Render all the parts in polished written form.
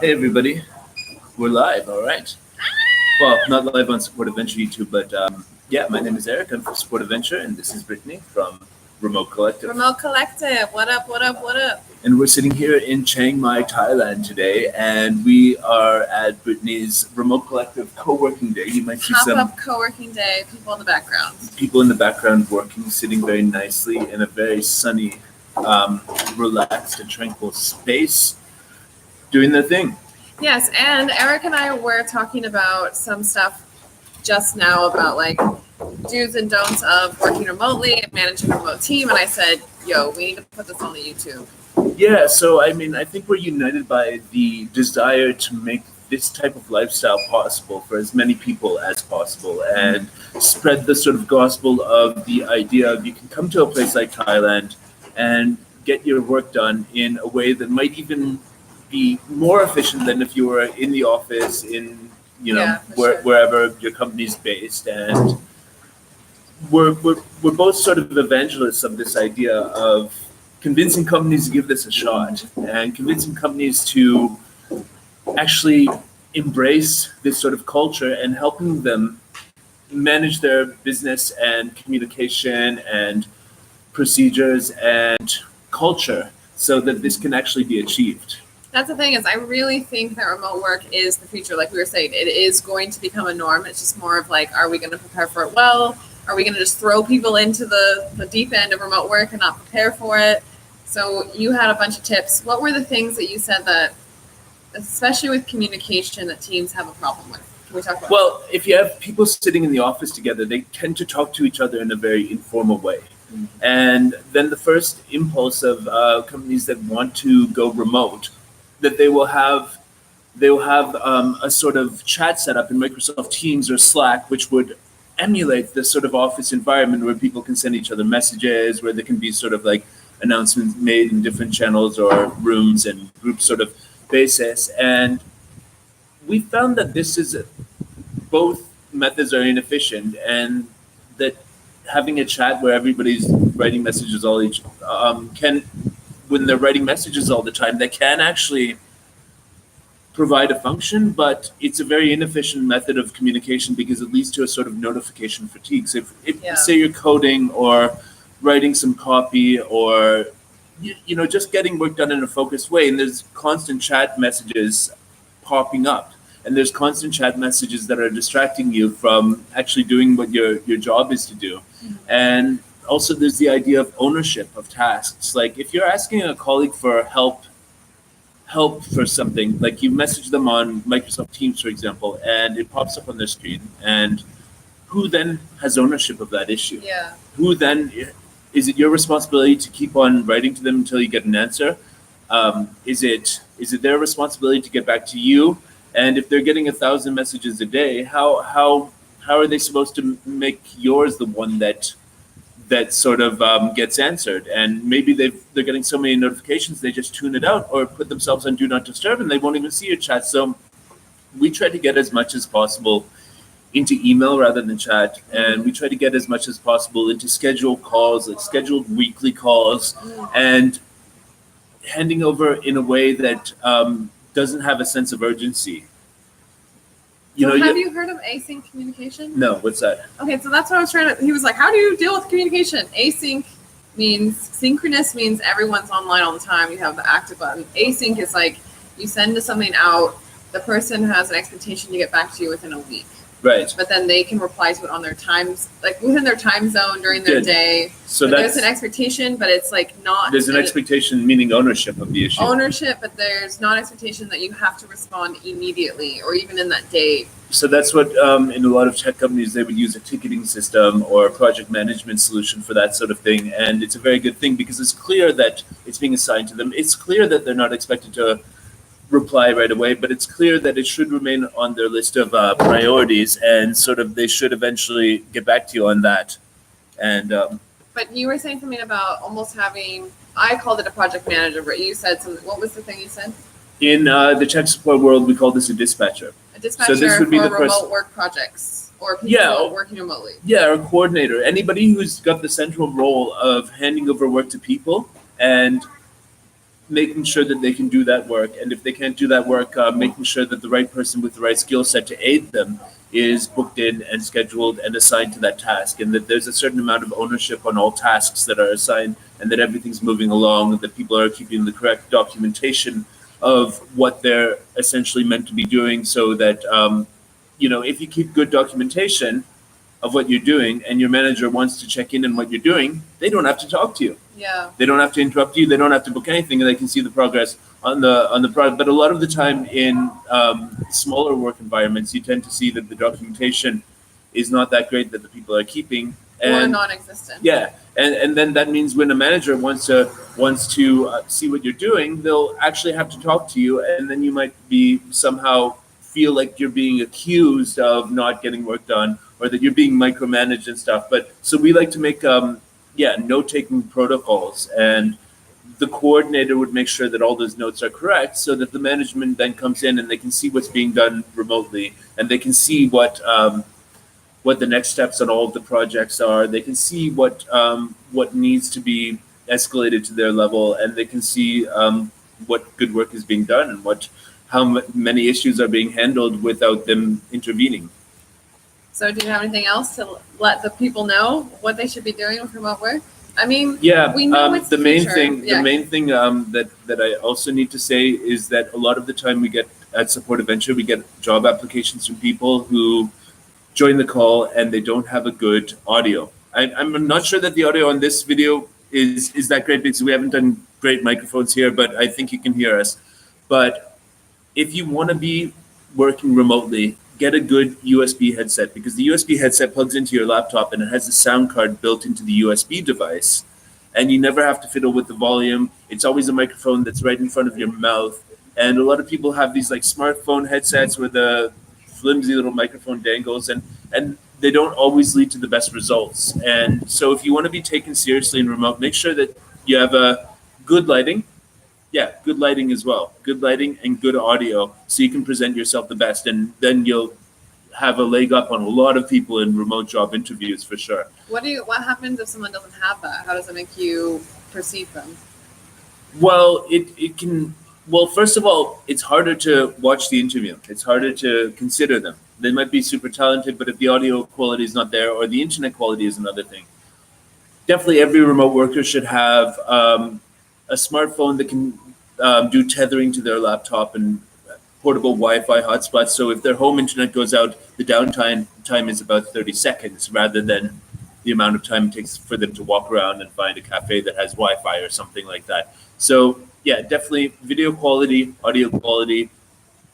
Hey everybody, we're live, all right. Well, not live on Support Adventure YouTube, but yeah, my name is Erik, I'm from Support Adventure, and this is Brittnee from Remote Collective. Remote Collective, what up, what up, what up? And we're sitting here in Chiang Mai, Thailand today, and we are at Brittnee's Remote Collective co-working day. You might see some Pop-up co-working day, people in the background. people in the background working, sitting very nicely in a very sunny, relaxed and tranquil space, doing their thing. Yes, and Erik and I were talking about some stuff just now about like do's and don'ts of working remotely and managing a remote team, and I said, yo, we need to put this on the YouTube. Yeah, so I mean, I think we're united by the desire to make this type of lifestyle possible for as many people as possible and spread the sort of gospel of the idea of you can come to a place like Thailand and get your work done in a way that might even be more efficient than if you were in the office in, wherever your company's based. And we're both sort of evangelists of this idea of convincing companies to give this a shot and convincing companies to actually embrace this sort of culture and helping them manage their business and communication and procedures and culture so that this can actually be achieved. That's the thing is I really think that remote work is the future. Like we were saying, it is going to become a norm. It's just more of like, are we going to prepare for it well? Are we going to just throw people into the deep end of remote work and not prepare for it? So you had a bunch of tips. What were the things that you said that, especially with communication, that teams have a problem with? Can we talk about Well, if you have people sitting in the office together, they tend to talk to each other in a very informal way. Mm-hmm. And then the first impulse of companies that want to go remote, that they will have a sort of chat set up in Microsoft Teams or Slack, which would emulate this sort of office environment where people can send each other messages, where there can be sort of like announcements made in different channels or rooms and group sort of basis. And we found that both methods are inefficient, and that having a chat where everybody's writing messages when they're writing messages all the time, they can actually provide a function, but it's a very inefficient method of communication because it leads to a sort of notification fatigue. So if say you're coding or writing some copy or just getting work done in a focused way, and there's constant chat messages popping up, and there's constant chat messages that are distracting you from actually doing what your job is to do. Mm-hmm. And also there's the idea of ownership of tasks. Like if you're asking a colleague for help for something, like you message them on Microsoft Teams, for example, and it pops up on their screen, and who then has ownership of that issue? Yeah. Who then, is it your responsibility to keep on writing to them until you get an answer? Is it their responsibility to get back to you? And if they're getting 1,000 messages a day, how are they supposed to make yours the one that sort of gets answered? And maybe they're getting so many notifications, they just tune it out or put themselves on Do Not Disturb, and they won't even see your chat. So we try to get as much as possible into email rather than chat, and we try to get as much as possible into scheduled calls, like scheduled weekly calls, and handing over in a way that doesn't have a sense of urgency. Have you heard of async communication? No, what's that? Okay, so that's what I was trying to, he was like, how do you deal with communication? Async means, synchronous means everyone's online all the time, you have the active button. Async is like, you send something out, the person has an expectation to get back to you within a week. Right. But then they can reply to it on their times, like within their time zone during their day. So there's an expectation, but it's like not. There's an expectation, meaning ownership of the issue. Ownership, but there's not expectation that you have to respond immediately or even in that day. So that's what in a lot of tech companies, they would use a ticketing system or a project management solution for that sort of thing. And it's a very good thing because it's clear that it's being assigned to them. It's clear that they're not expected to reply right away, but it's clear that it should remain on their list of priorities, and sort of they should eventually get back to you on that. And but you were saying something about almost having, I called it a project manager, but you said something. What was the thing you said? In the tech support world, we call this a dispatcher. A dispatcher so this would be for remote work projects or people working remotely. Yeah, or a coordinator. Anybody who's got the central role of handing over work to people and making sure that they can do that work. And if they can't do that work, making sure that the right person with the right skill set to aid them is booked in and scheduled and assigned to that task. And that there's a certain amount of ownership on all tasks that are assigned, and that everything's moving along, that people are keeping the correct documentation of what they're essentially meant to be doing, so that, if you keep good documentation of what you're doing and your manager wants to check in on what you're doing, they don't have to talk to you. Yeah. They don't have to interrupt you. They don't have to book anything, and they can see the progress on the product. But a lot of the time in smaller work environments, you tend to see that the documentation is not that great that the people are keeping. Or non-existent. Yeah, and then that means when a manager wants to see what you're doing, they'll actually have to talk to you, and then you might be somehow feel like you're being accused of not getting work done, or that you're being micromanaged and stuff. But so we like to make note-taking protocols, and the coordinator would make sure that all those notes are correct, so that the management then comes in and they can see what's being done remotely, and they can see what the next steps on all of the projects are. They can see what needs to be escalated to their level, and they can see what good work is being done, and how many issues are being handled without them intervening. So do you have anything else to let the people know what they should be doing with remote work? I mean, we know it's the main future. thing. Yeah. The main thing that I also need to say is that a lot of the time we get at Support Adventure, we get job applications from people who join the call and they don't have a good audio. I'm not sure that the audio on this video is that great, because we haven't done great microphones here, but I think you can hear us. But if you want to be working remotely, get a good USB headset, because the USB headset plugs into your laptop and it has a sound card built into the USB device, and you never have to fiddle with the volume. It's always a microphone that's right in front of your mouth. And a lot of people have these like smartphone headsets where the flimsy little microphone dangles, and they don't always lead to the best results. And so if you want to be taken seriously in remote, make sure that you have a good lighting. Yeah, good lighting as well. Good lighting and good audio, so you can present yourself the best, and then you'll have a leg up on a lot of people in remote job interviews for sure. What happens if someone doesn't have that? How does it make you perceive them? Well, it can. Well, first of all, it's harder to watch the interview. It's harder to consider them. They might be super talented, but if the audio quality is not there, or the internet quality is another thing. Definitely every remote worker should have a smartphone that can do tethering to their laptop and portable Wi-Fi hotspots. So if their home internet goes out, the downtime is about 30 seconds rather than the amount of time it takes for them to walk around and find a cafe that has Wi-Fi or something like that. So yeah, definitely video quality, audio quality,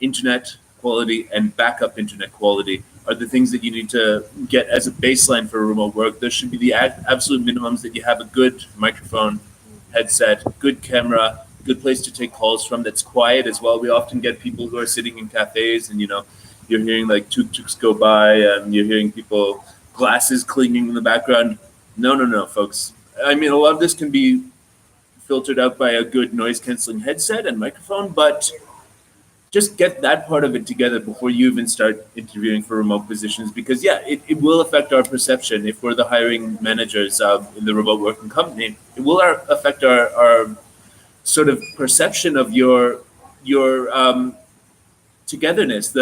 internet quality, and backup internet quality are the things that you need to get as a baseline for remote work. There should be the absolute minimums that you have a good microphone, headset, good camera, good place to take calls from that's quiet as well. We often get people who are sitting in cafes and, you're hearing like tuk-tuks go by and you're hearing people, glasses clinking in the background. No, folks. I mean, a lot of this can be filtered out by a good noise canceling headset and microphone, but just get that part of it together before you even start interviewing for remote positions, because it will affect our perception. If we're the hiring managers in the remote working company, it will affect our sort of perception of your togetherness,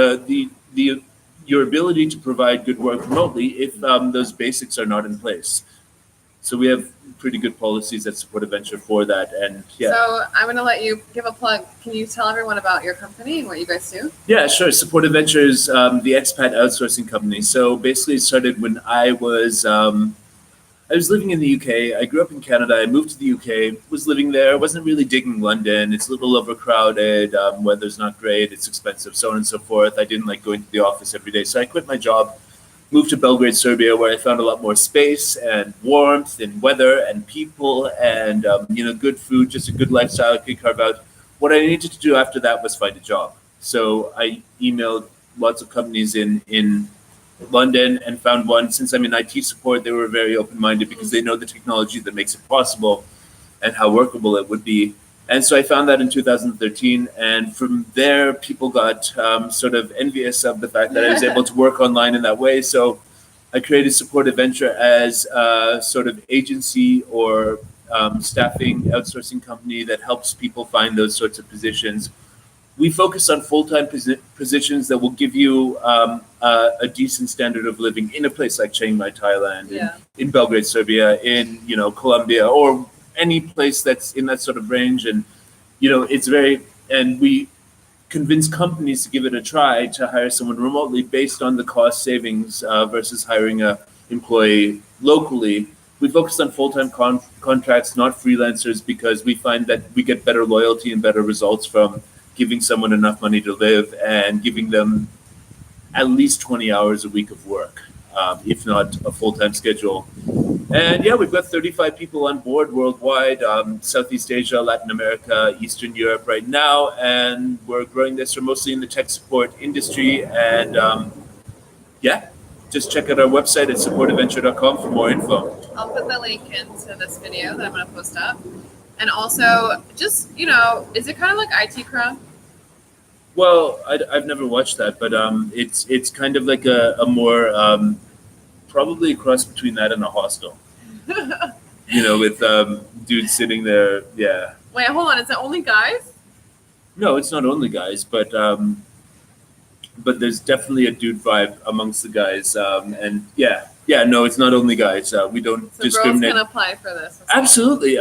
your ability to provide good work remotely if those basics are not in place. So we have pretty good policies at Support Adventure for that. And So I'm going to let you give a plug. Can you tell everyone about your company and what you guys do? Yeah, sure. Support Adventure is the expat outsourcing company. So basically it started when I was living in the UK. I grew up in Canada. I moved to the UK, was living there. Wasn't really digging London. It's a little overcrowded. Weather's not great. It's expensive, so on and so forth. I didn't like going to the office every day. So I quit my job, moved to Belgrade, Serbia, where I found a lot more space and warmth and weather and people and, good food, just a good lifestyle I could carve out. What I needed to do after that was find a job. So I emailed lots of companies in London and found one. Since I'm in IT support, they were very open-minded because they know the technology that makes it possible and how workable it would be. And so I found that in 2013. And from there, people got sort of envious of the fact that I was able to work online in that way. So I created Support Adventure as a sort of agency or staffing outsourcing company that helps people find those sorts of positions. We focus on full-time positions that will give you a decent standard of living in a place like Chiang Mai, Thailand, in Belgrade, Serbia, in Colombia, or any place that's in that sort of range. And we convince companies to give it a try to hire someone remotely based on the cost savings versus hiring a employee locally. We focus on full-time contracts, not freelancers, because we find that we get better loyalty and better results from giving someone enough money to live and giving them at least 20 hours a week of work, if not a full-time schedule. And we've got 35 people on board worldwide, Southeast Asia, Latin America, Eastern Europe right now, and we're growing this. We're mostly in the tech support industry, and just check out our website at supportadventure.com for more info. I'll put the link into this video that I'm going to post up. And also, just, is it kind of like IT Crowd? Well, I've never watched that, but it's kind of like a more, probably a cross between that and a hostel. With dudes sitting there, yeah. Wait, hold on, is it only guys? No, it's not only guys, but there's definitely a dude vibe amongst the guys, and no, it's not only guys. We don't discriminate. Girls can apply for this. Absolutely.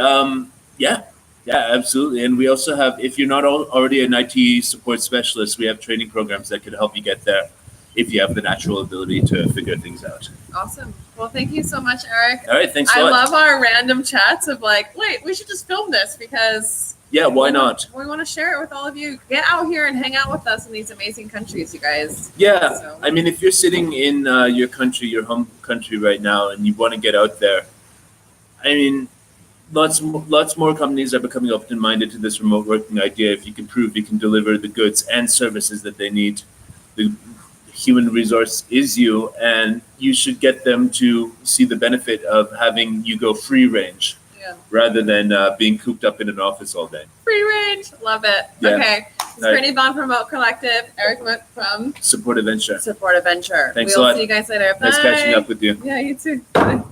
Absolutely. And we also have, if you're not already an IT support specialist, we have training programs that can help you get there if you have the natural ability to figure things out. Awesome. Well, thank you so much, Erik. All right, thanks a lot. I love our random chats of like, wait, we should just film this because... Yeah, why not? We want to share it with all of you. Get out here and hang out with us in these amazing countries, you guys. Yeah, so. I mean, if you're sitting in your country, your home country right now, and you want to get out there, I mean, lots more companies are becoming open-minded to this remote working idea. If you can prove you can deliver the goods and services that they need, the human resource is you, and you should get them to see the benefit of having you go free range. Rather than being cooped up in an office all day. Free range. Love it. Yeah. Okay. This is Brittnee Bond from Remote Collective. Erik Mutt from Support Adventure. Support Adventure. Thanks a lot. We'll see you guys later. Nice catching up with you. Yeah, you too. Bye.